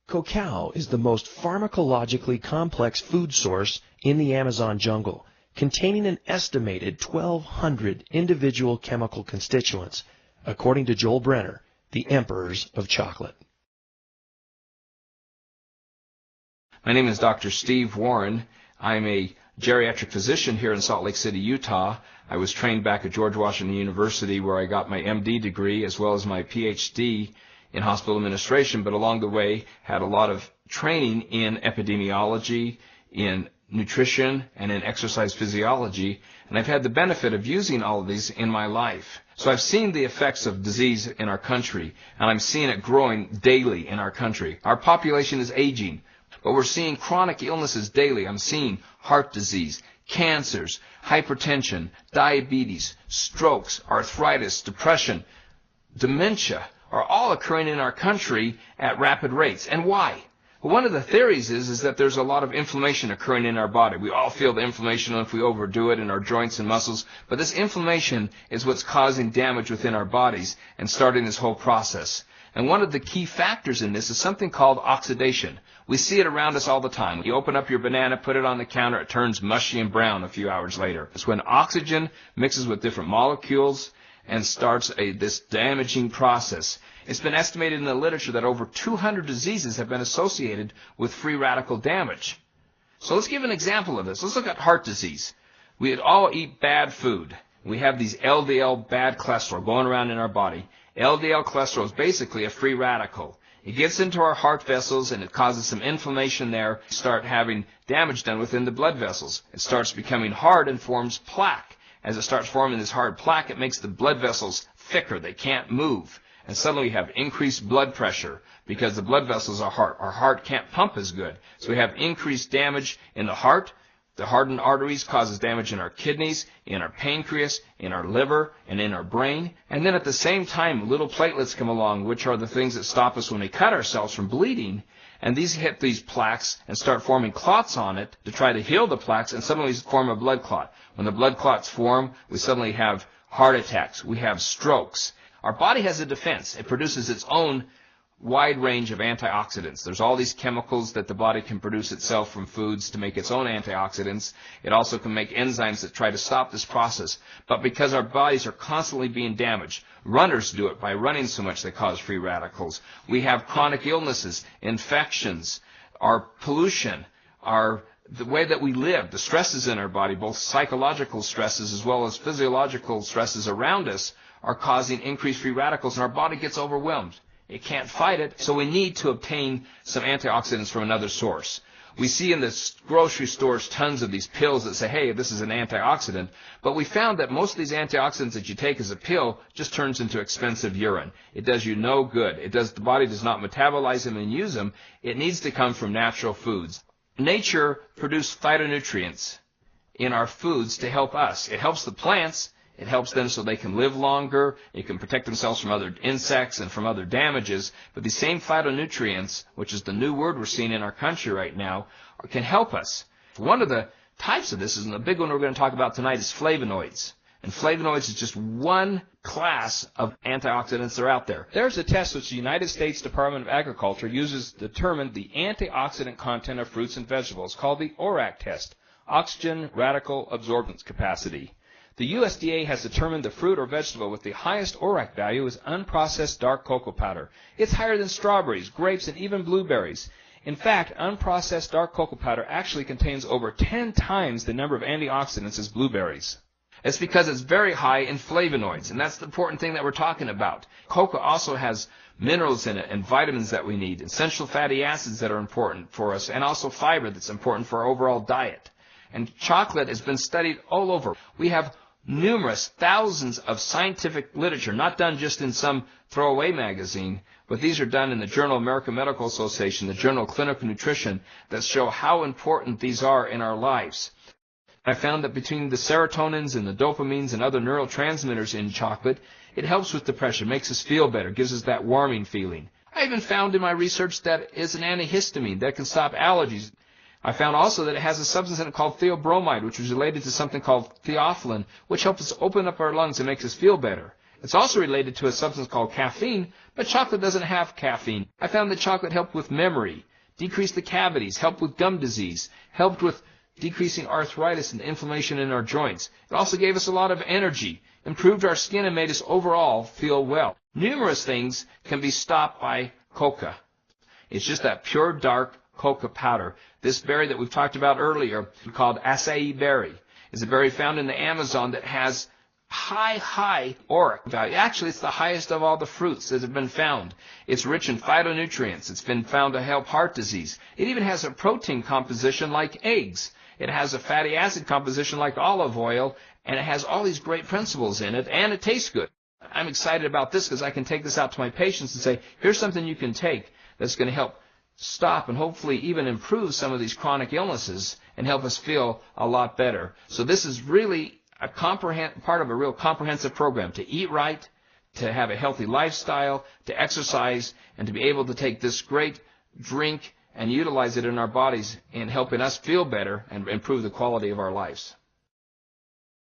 Cacao is the most pharmacologically complex food source in the Amazon jungle, containing an estimated 1,200 individual chemical constituents, according to Joel Brenner, the Emperors of Chocolate. My name is Dr. Steve Warren. I'm a geriatric physician here in Salt Lake City, Utah. I was trained back at George Washington University where I got my MD degree as well as my PhD in hospital administration, but along the way had a lot of training in epidemiology, in nutrition, and in exercise physiology, and I've had the benefit of using all of these in my life. So I've seen the effects of disease in our country, and I'm seeing it growing daily in our country. Our population is aging, but we're seeing chronic illnesses daily. I'm seeing heart disease, cancers, hypertension, diabetes, strokes, arthritis, depression, dementia are all occurring in our country at rapid rates. And why? Well, one of the theories is that there's a lot of inflammation occurring in our body. We all feel the inflammation if we overdo it in our joints and muscles, but this inflammation is what's causing damage within our bodies and starting this whole process. And one of the key factors in this is something called oxidation. We see it around us all the time. You open up your banana, put it on the counter, it turns mushy and brown a few hours later. It's when oxygen mixes with different molecules and starts this damaging process. It's been estimated in the literature that over 200 diseases have been associated with free radical damage. So let's give an example of this. Let's look at heart disease. We all eat bad food. We have these LDL bad cholesterol going around in our body. LDL cholesterol is basically a free radical. It gets into our heart vessels and it causes some inflammation there. You start having damage done within the blood vessels. It starts becoming hard and forms plaque. As it starts forming this hard plaque, it makes the blood vessels thicker. They can't move. And suddenly we have increased blood pressure because the blood vessels are hard. Our heart can't pump as good. So we have increased damage in the heart. The hardened arteries causes damage in our kidneys, in our pancreas, in our liver, and in our brain. And then at the same time, little platelets come along, which are the things that stop us when we cut ourselves from bleeding. And these hit these plaques and start forming clots on it to try to heal the plaques, and suddenly form a blood clot. When the blood clots form, we suddenly have heart attacks. We have strokes. Our body has a defense. It produces its own wide range of antioxidants. There's all these chemicals that the body can produce itself from foods to make its own antioxidants. It also can make enzymes that try to stop this process. But because our bodies are constantly being damaged, runners do it by running so much they cause free radicals. We have chronic illnesses, infections, our pollution, the way that we live, the stresses in our body, both psychological stresses as well as physiological stresses around us, are causing increased free radicals, and our body gets overwhelmed. It can't fight it, so we need to obtain some antioxidants from another source. We see in the grocery stores tons of these pills that say, hey, this is an antioxidant, but we found that most of these antioxidants that you take as a pill just turns into expensive urine. It does you no good. The body does not metabolize them and use them. It needs to come from natural foods. Nature produced phytonutrients in our foods to help us. It helps the plants. It helps them so they can live longer. It can protect themselves from other insects and from other damages. But these same phytonutrients, which is the new word we're seeing in our country right now, can help us. One of the types of this, and the big one we're going to talk about tonight, is flavonoids. And flavonoids is just one class of antioxidants that are out there. There's a test which the United States Department of Agriculture uses to determine the antioxidant content of fruits and vegetables, called the ORAC test, Oxygen Radical Absorbance Capacity. The USDA has determined the fruit or vegetable with the highest ORAC value is unprocessed dark cocoa powder. It's higher than strawberries, grapes, and even blueberries. In fact, unprocessed dark cocoa powder actually contains over 10 times the number of antioxidants as blueberries. It's because it's very high in flavonoids, and that's the important thing that we're talking about. Cocoa also has minerals in it and vitamins that we need, essential fatty acids that are important for us, and also fiber that's important for our overall diet. And chocolate has been studied all over. We have numerous thousands of scientific literature, not done just in some throwaway magazine, but these are done in the Journal of American Medical Association, the Journal of Clinical Nutrition, that show how important these are in our lives. I found that between the serotonins and the dopamines and other neurotransmitters in chocolate, it helps with depression, makes us feel better, gives us that warming feeling. I even found in my research that it's an antihistamine that can stop allergies. I found also that it has a substance in it called theobromide, which is related to something called theophylline, which helps us open up our lungs and makes us feel better. It's also related to a substance called caffeine, but chocolate doesn't have caffeine. I found that chocolate helped with memory, decreased the cavities, helped with gum disease, helped with decreasing arthritis and inflammation in our joints. It also gave us a lot of energy, improved our skin, and made us overall feel well. Numerous things can be stopped by coca. It's just that pure dark coca powder. This berry that we've talked about earlier, called acai berry, is a berry found in the Amazon that has high ORAC value. Actually, it's the highest of all the fruits that have been found. It's rich in phytonutrients. It's been found to help heart disease. It even has a protein composition like eggs. It has a fatty acid composition like olive oil, and it has all these great principles in it, and it tastes good. I'm excited about this because I can take this out to my patients and say, here's something you can take that's going to help stop and hopefully even improve some of these chronic illnesses and help us feel a lot better. So this is really a part of a real comprehensive program to eat right, to have a healthy lifestyle, to exercise, and to be able to take this great drink and utilize it in our bodies in helping us feel better and improve the quality of our lives.